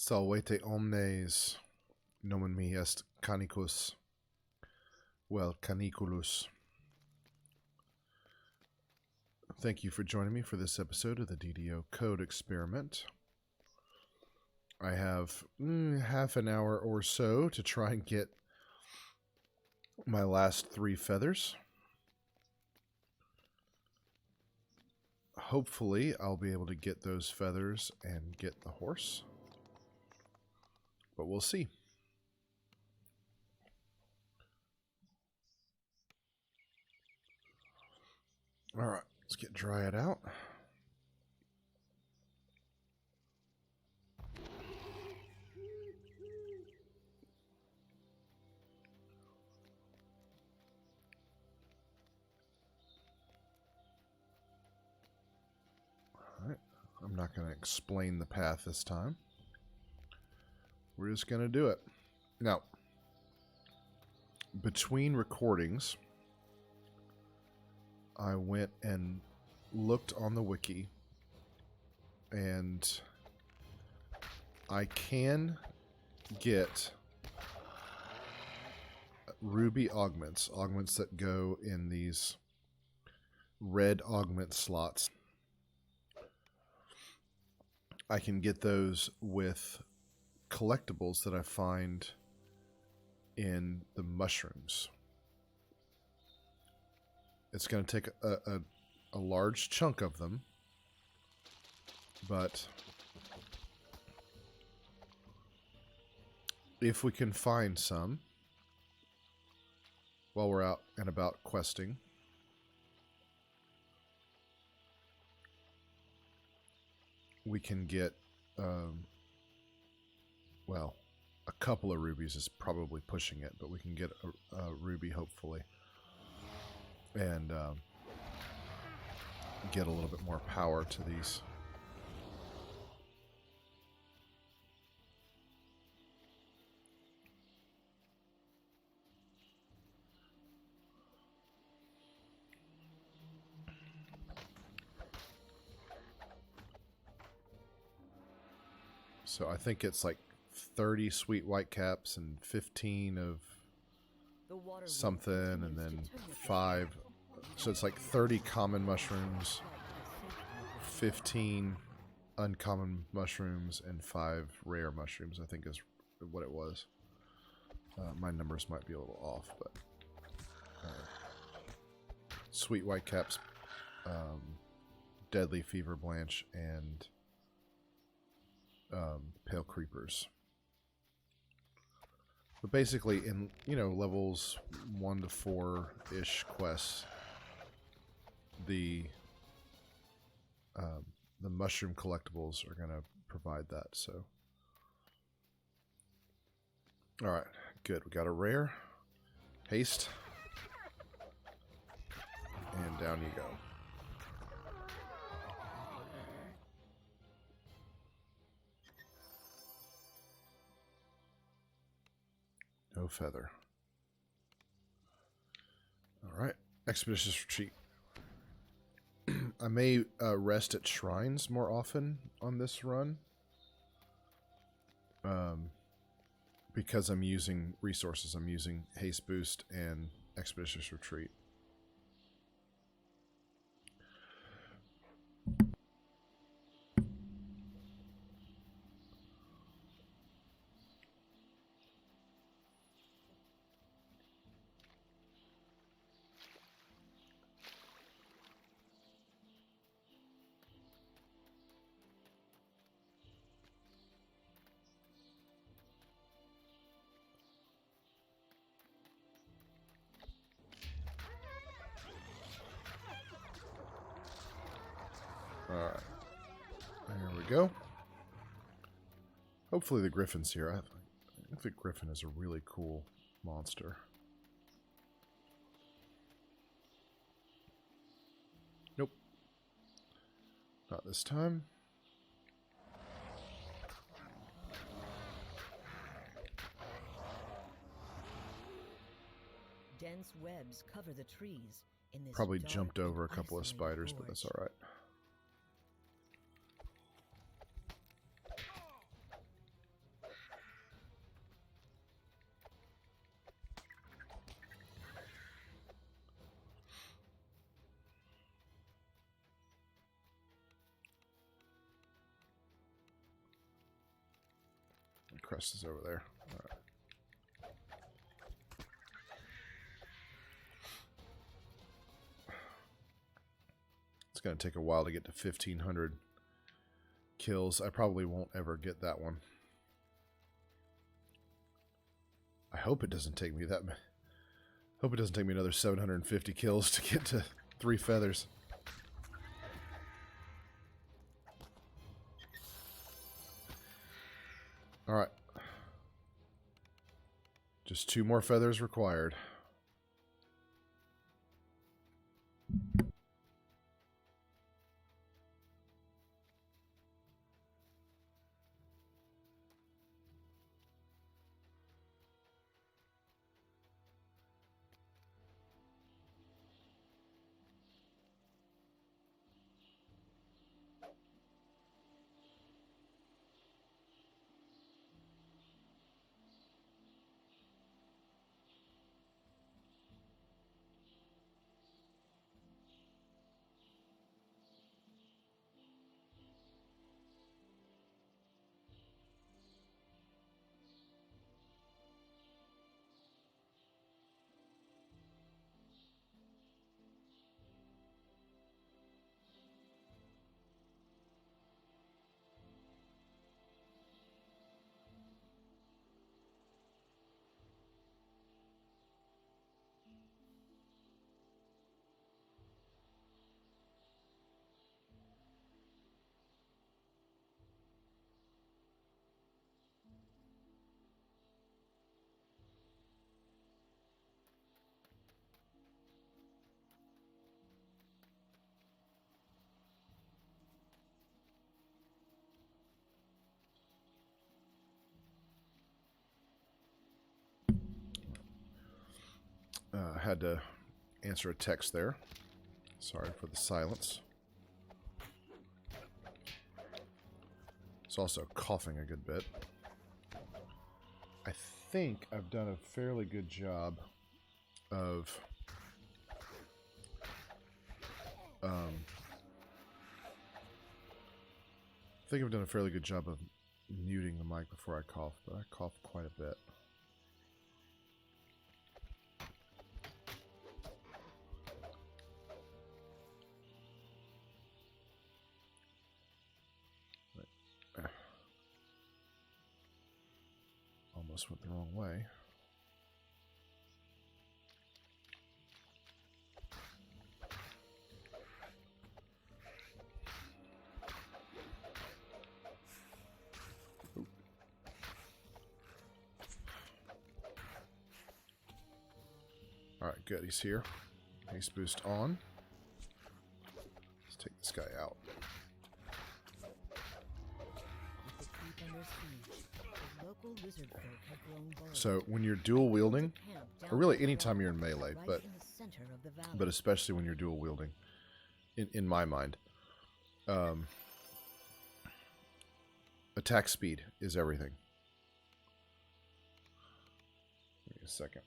Salvete omnes, nomen mi est Canicus, well, Caniculus. Thank you for joining me for this episode of the DDO code experiment. I have half an hour or so to try and get my last 3 feathers. Hopefully, I'll be able to get those feathers and get the horse. But we'll see. Alright, let's get Dryad out. Alright, I'm not going to explain the path this time. We're just going to do it. Now, between recordings, I went and looked on the wiki, and I can get ruby augments that go in these red augment slots. I can get those with collectibles that I find in the mushrooms. It's going to take a large chunk of them, but if we can find some while we're out and about questing, we can get well, a couple of rubies is probably pushing it, but we can get a ruby hopefully, and get a little bit more power to these. So I think it's like 30 sweet white caps and 15 of something, and then 5. So it's like 30 common mushrooms, 15 uncommon mushrooms, and 5 rare mushrooms, I think is what it was. My numbers might be a little off, but sweet white caps, deadly fever blanch, and pale creepers. But basically, in levels 1 to 4-ish quests, the mushroom collectibles are going to provide that. So, all right, good. We got a rare. Haste, and down you go. No feather. Alright. Expeditious retreat. I may rest at shrines more often on this run. Because I'm using resources. I'm using haste boost and expeditious retreat. Alright. There we go. Hopefully the griffin's here. I think the griffin is a really cool monster. Nope. Not this time. Dense webs cover the trees in this Probably dark jumped over a and couple of isolated spiders, but that's gorge. alright. crest is over there. All right. It's going to take a while to get to 1,500 kills. I probably won't ever get that one. I hope it doesn't take me that. Hope it doesn't take me another 750 kills to get to 3 feathers. All right. Just 2 more feathers required. Had to answer a text there. Sorry for the silence. It's also coughing a good bit. I think I've done a fairly good job of muting the mic before I cough, but I cough quite a bit. Almost went the wrong way. Oop. Alright, good. He's here. Haste boost on. Let's take this guy out. So when you're dual wielding, or really anytime you're in melee, but especially when you're dual wielding, in my mind, attack speed is everything. Give me a second.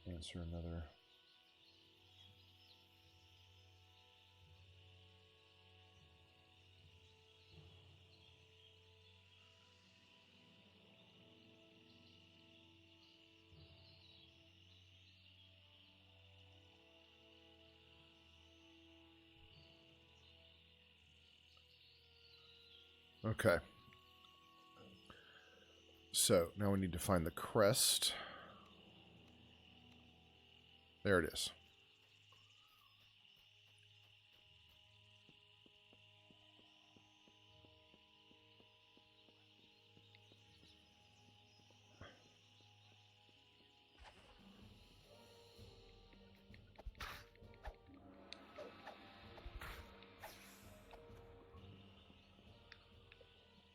Answer another. Okay. So now we need to find the crest. There it is.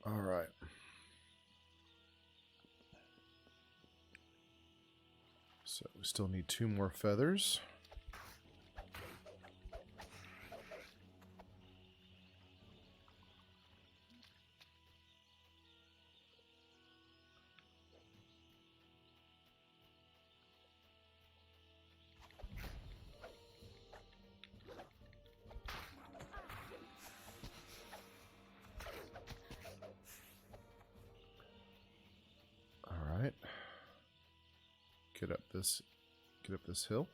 All right. So we still need 2 more feathers. get up this hill.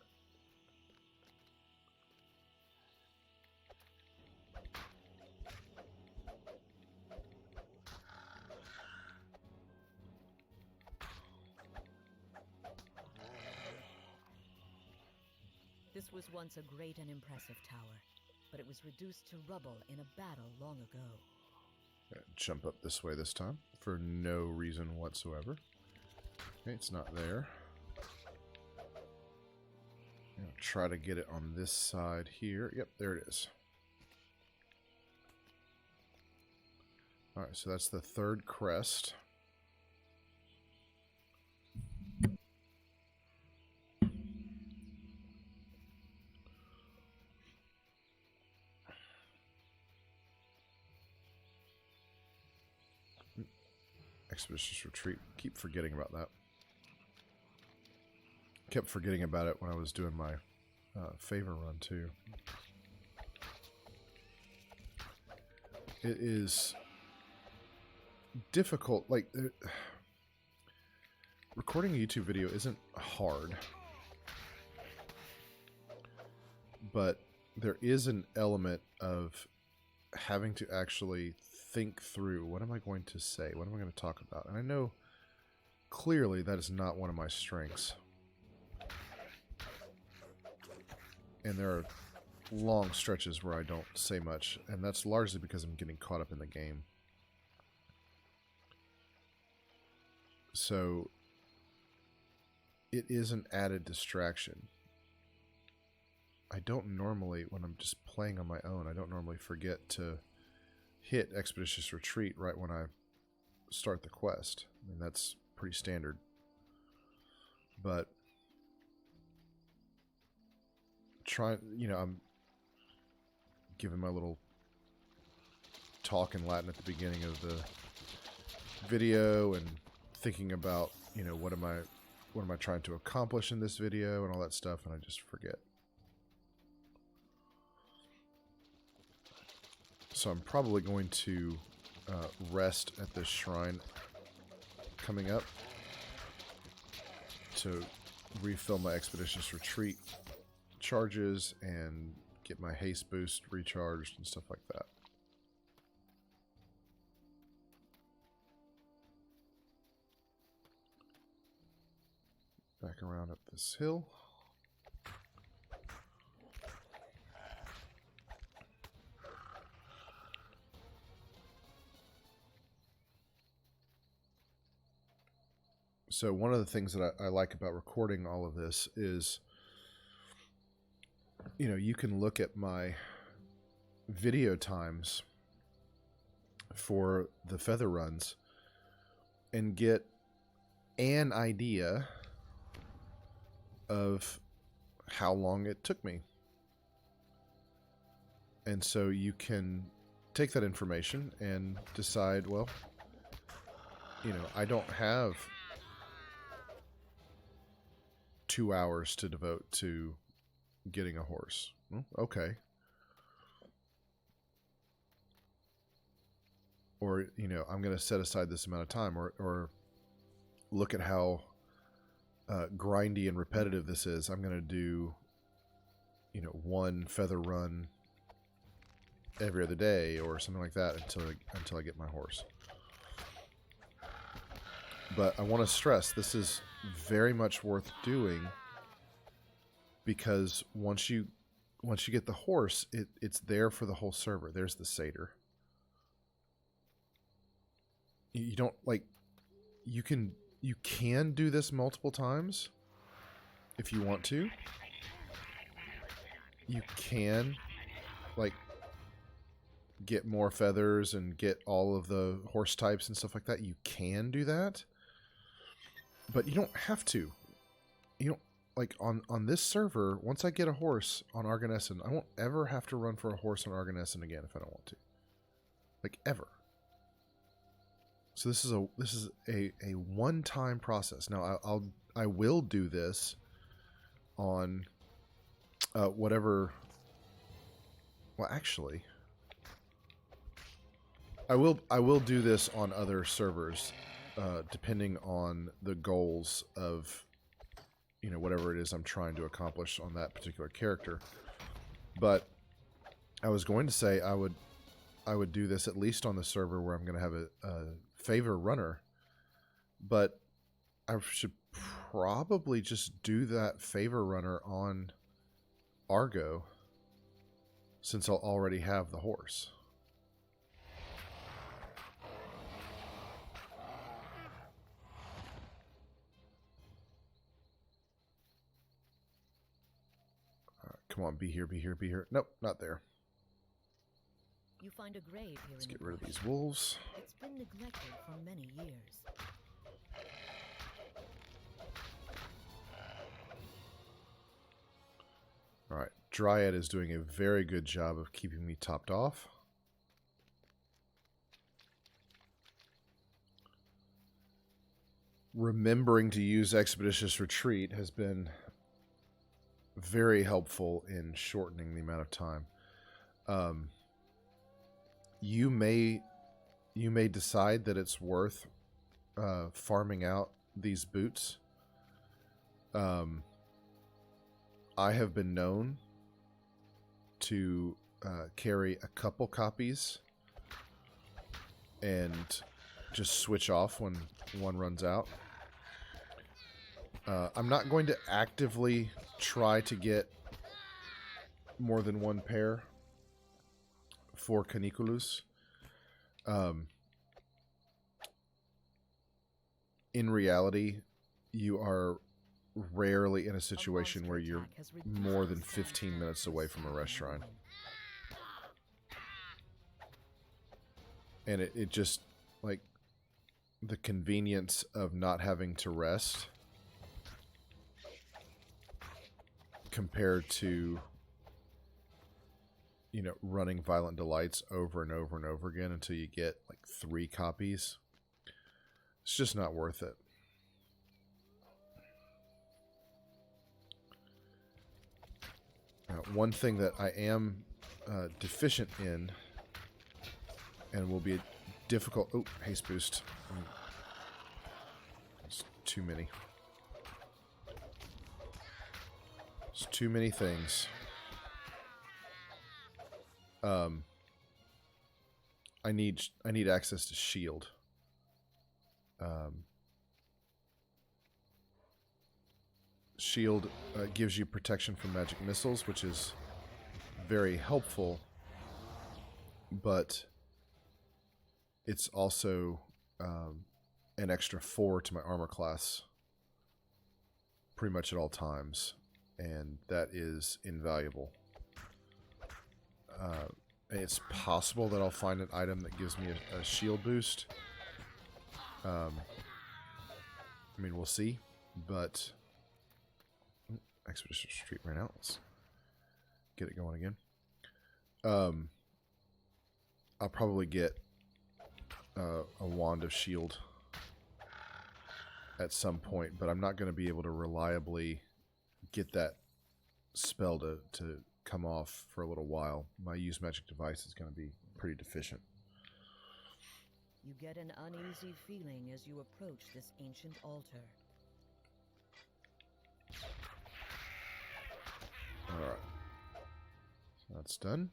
This was once a great and impressive tower, but it was reduced to rubble in a battle long ago. Jump up this way this time for no reason whatsoever. Okay, it's not there. Try to get it on this side here. Yep, there it is. Alright, so that's the third crest. Expeditious retreat. Keep forgetting about that. Kept forgetting about it when I was doing my favor run too. It is difficult. Like, recording a YouTube video isn't hard, but there is an element of having to actually think through, what am I going to say? What am I going to talk about? And I know clearly that is not one of my strengths. And there are long stretches where I don't say much, and that's largely because I'm getting caught up in the game. So it is an added distraction. I don't normally, when I'm just playing on my own, I don't normally forget to hit Expeditious Retreat right when I start the quest. I mean, that's pretty standard. But I'm giving my little talk in Latin at the beginning of the video and thinking about, what am I trying to accomplish in this video and all that stuff, and I just forget. So I'm probably going to rest at this shrine coming up to refill my Expeditious Retreat charges and get my haste boost recharged and stuff like that. Back around up this hill. So one of the things that I like about recording all of this is, you can look at my video times for the feather runs and get an idea of how long it took me. And so you can take that information and decide, well, I don't have 2 hours to devote to getting a horse. Well, okay. Or, I'm going to set aside this amount of time, or look at how grindy and repetitive this is. I'm going to do, one feather run every other day or something like that until I get my horse. But I want to stress, this is very much worth doing, because once you get the horse, it's there for the whole server. There's the satyr. You don't, you can do this multiple times if you want to. You can get more feathers and get all of the horse types and stuff like that. You can do that, but you don't have to. You don't, on this server, once I get a horse on Arganessen, I won't ever have to run for a horse on Arganessen again if I don't want to. Ever. So this is a one-time process. Now I will do this on whatever. Well, actually, I will do this on other servers, depending on the goals of you know, whatever it is I'm trying to accomplish on that particular character. But I was going to say I would do this at least on the server where I'm going to have a favor runner, but I should probably just do that favor runner on Argo, since I'll already have the horse. Come on, be here, be here, be here. Nope, not there. You find a grave here. Let's get rid of these wolves. It's been neglected for many years. Alright, Dryad is doing a very good job of keeping me topped off. Remembering to use Expeditious Retreat has been very helpful in shortening the amount of time. You may decide that it's worth farming out these boots. I have been known to carry a couple copies and just switch off when one runs out. I'm not going to actively try to get more than one pair for Caniculus. In reality, you are rarely in a situation where you're more than 15 minutes away from a rest shrine. And it just, like, the convenience of not having to rest compared to, you know, running Violent Delights over and over and over again until you get like 3 copies. It's just not worth it. One thing that I am deficient in and will be difficult... Oh, haste boost. It's too many. It's too many things. I need access to shield. Shield gives you protection from magic missiles, which is very helpful, but it's also an extra 4 to my armor class pretty much at all times, and that is invaluable. It's possible that I'll find an item that gives me a shield boost. I mean, we'll see, but Expedition Street ran out. Let's get it going again. I'll probably get a wand of shield at some point, but I'm not going to be able to reliably get that spell to come off for a little while. My use magic device is going to be pretty deficient. You get an uneasy feeling as you approach this ancient altar. Alright. So that's done.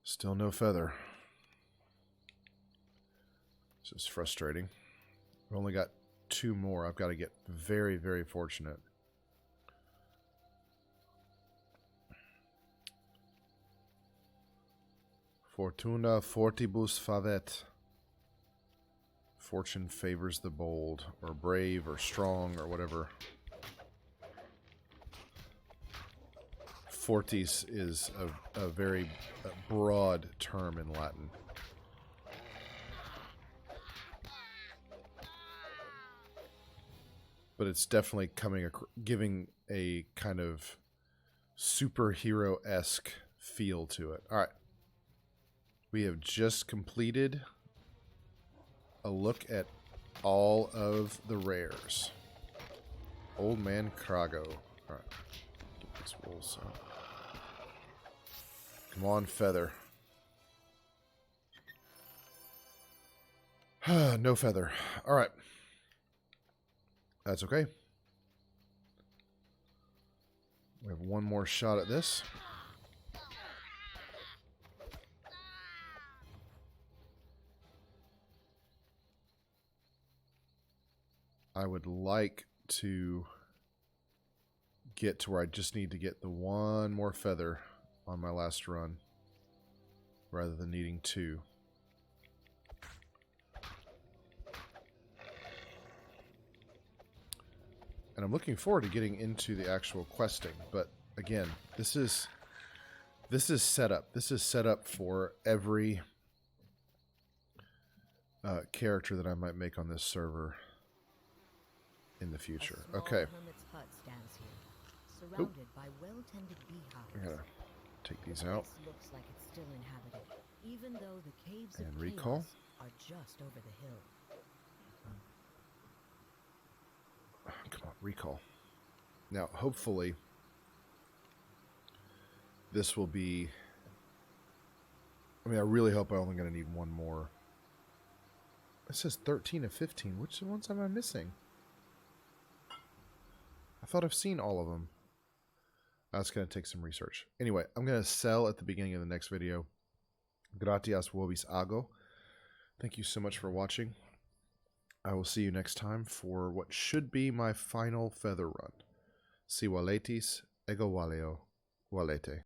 Still no feather. This is frustrating. I've only got 2 more. I've got to get very, very fortunate. Fortuna fortibus favet. Fortune favors the bold, or brave, or strong, or whatever. Fortis is a very broad term in Latin. But it's definitely giving a kind of superhero-esque feel to it. All right. We have just completed a look at all of the rares. Old Man Krago. All right. Get these wolves out. Come on, feather. No feather. All right. That's okay. We have one more shot at this. I would like to get to where I just need to get the one more feather on my last run rather than needing 2. And I'm looking forward to getting into the actual questing, but again, this is setup. This is set up for every character that I might make on this server in the future. Okay. Hermit's hut stands here, surrounded by well-tended beehives. I gotta take these out. This looks like it's still inhabited, even though the caves And of recall. chaos are just over the hill. Come on, recall. Now, hopefully, this will be... I mean, I really hope I'm only going to need one more. It says 13 of 15. Which ones am I missing? I thought I've seen all of them. That's going to take some research. Anyway, I'm going to sell at the beginning of the next video. Gratias vobis ago. Thank you so much for watching. I will see you next time for what should be my final feather run. Si waletis, ego valeo valete.